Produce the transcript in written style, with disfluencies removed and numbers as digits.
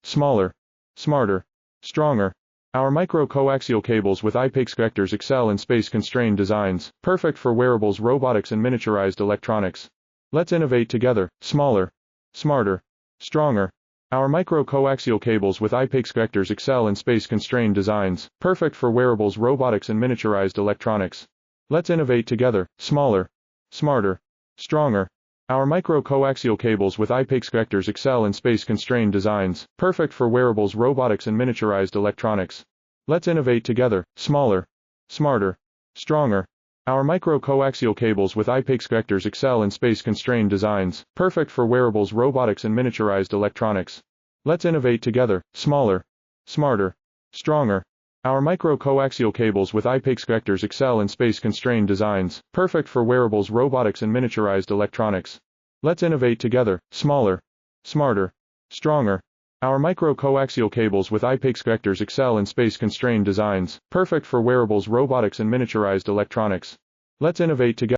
smaller, smarter, stronger. Our micro-coaxial cables with I-PEX connectors excel in space-constrained designs, perfect for wearables, robotics, and miniaturized electronics. Let's innovate together, smaller, smarter, stronger. Our micro-coaxial cables with I-PEX connectors excel in space-constrained designs, perfect for wearables, robotics, and miniaturized electronics. Let's innovate together, smaller, smarter, stronger. Our micro-coaxial cables with I-PEX connectors excel in space-constrained designs, perfect for wearables, robotics, and miniaturized electronics. Let's innovate together, smaller, smarter, stronger. Our micro-coaxial cables with I-PEX connectors excel in space-constrained designs, perfect for wearables, robotics, and miniaturized electronics. Let's innovate together, smaller, smarter, stronger. Our micro-coaxial cables with I-PEX connectors excel in space-constrained designs, perfect for wearables, robotics, and miniaturized electronics. Let's innovate together, smaller, smarter, stronger. Our micro-coaxial cables with I-PEX connectors excel in space-constrained designs, perfect for wearables, robotics, and miniaturized electronics. Let's innovate together.